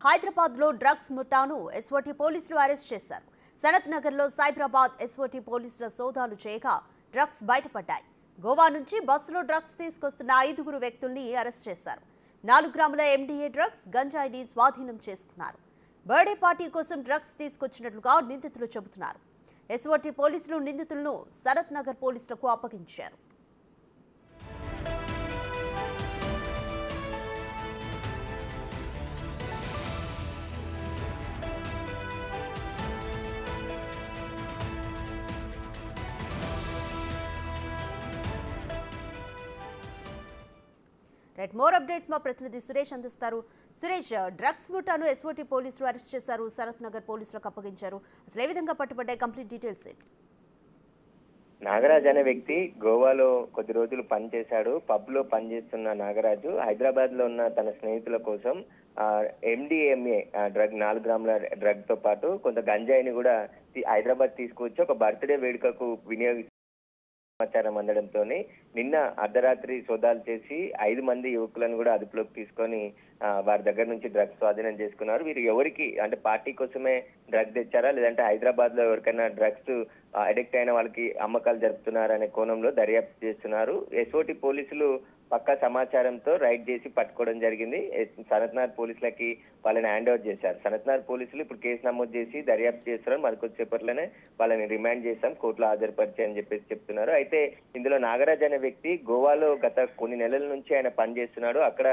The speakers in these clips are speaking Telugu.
హైదరాబాద్ లో డ్రగ్స్ ముఠాను ఎస్ఓటీ పోలీసులు అరెస్ట్ చేశారు. సనత్ నగర్ లో సైబరాబాద్ ఎస్ఓటీ పోలీసుల సోదాలు చేయగా డ్రగ్స్ బయటపడ్డాయి. గోవా నుంచి బస్సులో డ్రగ్స్ తీసుకొస్తున్న 5 వ్యక్తుల్ని అరెస్ట్ చేశారు. 4 గ్రాముల ఎండీఏ డ్రగ్స్ గంజాయిని స్వాధీనం చేసుకున్నారు. బర్త్డే పార్టీ కోసం డ్రగ్స్ తీసుకొచ్చినట్లుగా నిందితులు చెబుతున్నారు. ఎస్ఓటీ పోలీసులు నిందితులను సనత్ నగర్ పోలీసులకు అప్పగించారు. మోర్ అప్డేట్స్ మా ప్రతినిధి సురేష్ అందిస్తారు. సురేష్, డ్రగ్స్ ముఠాను ఎస్ఓటీ పోలీసులు అరెస్ట్ చేశారు, సనత్ నగర్ పోలీసులకు అప్పగించారు. అసలు ఏ విధంగా పట్టుబడ్డాయి? కంప్లీట్ డీటెయిల్స్ ఏంటి? నాగరాజ్ అనే వ్యక్తి గోవాలో కొద్ది రోజులు పనిచేశాడు. పబ్ లో పనిచేస్తున్న నాగరాజు హైదరాబాద్ లో ఉన్న తన స్నేహితుల కోసం ఎండిఎంఏ డ్రగ్ 4 గ్రాముల డ్రగ్ తో పాటు కొంత గంజాయిని కూడా హైదరాబాద్ తీసుకువచ్చి ఒక బర్త్డే వేడుకకు సమాచారం అందడంతో నిన్న అర్ధరాత్రి సోదాలు చేసి 5 మంది యువకులను కూడా అదుపులోకి తీసుకొని వారి దగ్గర నుంచి డ్రగ్స్ స్వాధీనం చేసుకున్నారు. వీరు ఎవరికి అంటే పార్టీ కోసమే డ్రగ్ తెచ్చారా, లేదంటే హైదరాబాద్ లో ఎవరికైనా డ్రగ్స్ అడిక్ట్ అయిన వాళ్ళకి అమ్మకాలు జరుపుతున్నారు అనే కోణంలో దర్యాప్తు చేస్తున్నారు. ఎస్ఓటీ పోలీసులు పక్కా సమాచారంతో రైడ్ చేసి పట్టుకోవడం జరిగింది. సనత్నగర్ పోలీసులకి వాళ్ళని హ్యాండ్ ఓవర్ చేశారు. సనత్నగర్ పోలీసులు ఇప్పుడు కేసు నమోదు చేసి దర్యాప్తు చేస్తున్నారు. మరికొద్దిసేపట్లోనే వాళ్ళని రిమాండ్ చేశాం, కోర్టులో హాజరుపరిచి అని చెప్పేసి చెప్తున్నారు. అయితే ఇందులో నాగరాజ్ అనే వ్యక్తి గోవాలో గత కొన్ని నెలల నుంచి ఆయన పనిచేస్తున్నాడు. అక్కడ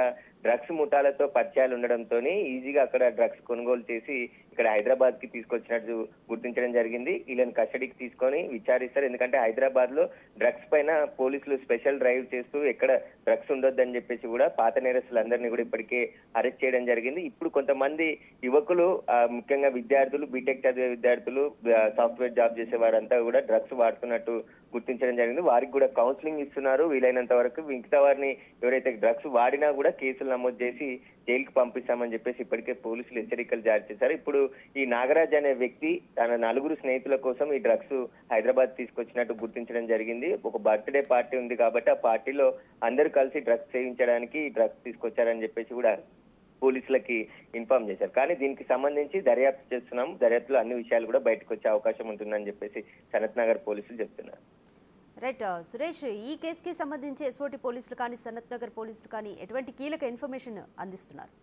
డ్రగ్స్ ముఠాలతో పరిచయాలు ఉండడంతో ఈజీగా అక్కడ డ్రగ్స్ కొనుగోలు చేసి ఇక్కడ హైదరాబాద్ కి తీసుకొచ్చినట్టు గుర్తించడం జరిగింది. వీళ్ళని కస్టడీకి తీసుకొని విచారిస్తారు. ఎందుకంటే హైదరాబాద్ లో డ్రగ్స్ పైన పోలీసులు స్పెషల్ డ్రైవ్ చేస్తూ ఎక్కడ డ్రగ్స్ ఉండొద్దని చెప్పేసి కూడా పాత నేరస్తులందరినీ కూడా ఇప్పటికే అరెస్ట్ చేయడం జరిగింది. ఇప్పుడు కొంతమంది యువకులు ముఖ్యంగా విద్యార్థులు, బీటెక్ చదివే విద్యార్థులు, సాఫ్ట్వేర్ జాబ్ చేసే వారంతా కూడా డ్రగ్స్ వాడుతున్నట్టు గుర్తించడం జరిగింది. వారికి కూడా కౌన్సిలింగ్ ఇస్తున్నారు. వీలైనంత వరకు మిగతా వారిని ఎవరైతే డ్రగ్స్ వాడినా కూడా కేసులు నమోదు చేసి జైలుకి పంపిస్తామని చెప్పేసి ఇప్పటికే పోలీసులు హెచ్చరికలు జారీ చేశారు. ఇప్పుడు ఈ నాగరాజ్ అనే వ్యక్తి తన 4 స్నేహితుల కోసం ఈ డ్రగ్స్ హైదరాబాద్ తీసుకొచ్చినట్టు గుర్తించడం జరిగింది. ఒక బర్త్డే పార్టీ ఉంది కాబట్టి ఆ పార్టీలో అందరూ కలిసి డ్రగ్స్ సేవించడానికి డ్రగ్స్ తీసుకొచ్చారని చెప్పేసి కూడా పోలీసులకి ఇన్ఫార్మ్ చేశారు. కానీ దీనికి సంబంధించి దర్యాప్తు చేస్తున్నాం. దర్యాప్తులో అన్ని విషయాలు కూడా బయటకు వచ్చే అవకాశం ఉంటుందని చెప్పేసి సనత్ నగర్ పోలీసులు చెప్తున్నారు. రైట్ సురేష్, ఈ కేసుకి సంబంధించి ఎస్ఓటీ పోలీసులు కానీ సనత్ నగర్ పోలీసులు కానీ ఎటువంటి కీలక ఇన్ఫర్మేషన్ అందిస్తున్నారు?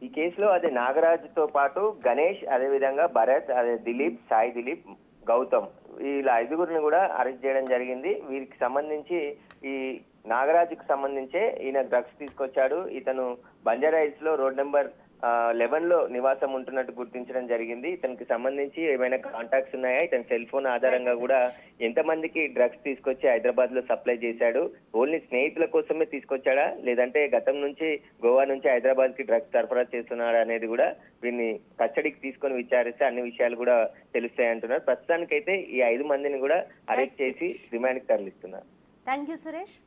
ఈ కేసులో అదే నాగరాజ్ తో పాటు గణేష్, అదేవిధంగా భరత్, అదే దిలీప్, సాయి దిలీప్, గౌతమ్, వీళ్ళ 5 కూడా అరెస్ట్ చేయడం జరిగింది. వీరికి సంబంధించి ఈ నాగరాజుకు సంబంధించే ఈయన డ్రగ్స్ తీసుకొచ్చాడు. ఇతను బంజారాహిల్స్ లో రోడ్ నెంబర్ 11 లో నివాసం ఉంటున్నట్టు గుర్తించడం జరిగింది. ఇతనికి సంబంధించి ఏమైనా కాంటాక్ట్స్ ఉన్నాయా, ఇతని సెల్ ఫోన్ ఆధారంగా కూడా ఎంతమందికి డ్రగ్స్ తీసుకొచ్చి హైదరాబాద్ లో సప్లై చేశాడు, ఓన్లీ స్నేహితుల కోసమే తీసుకొచ్చాడా, లేదంటే గతం నుంచి గోవా నుంచి హైదరాబాద్ కి డ్రగ్స్ సరఫరా చేస్తున్నాడా అనేది కూడా వీరిని కస్టడీకి తీసుకొని విచారిస్తే అన్ని విషయాలు కూడా తెలుస్తాయి అంటున్నారు. ప్రస్తుతానికైతే ఈ 5 మందిని కూడా అరెస్ట్ చేసి రిమాండ్ కి తరలిస్తున్నారు. Thank you Suresh.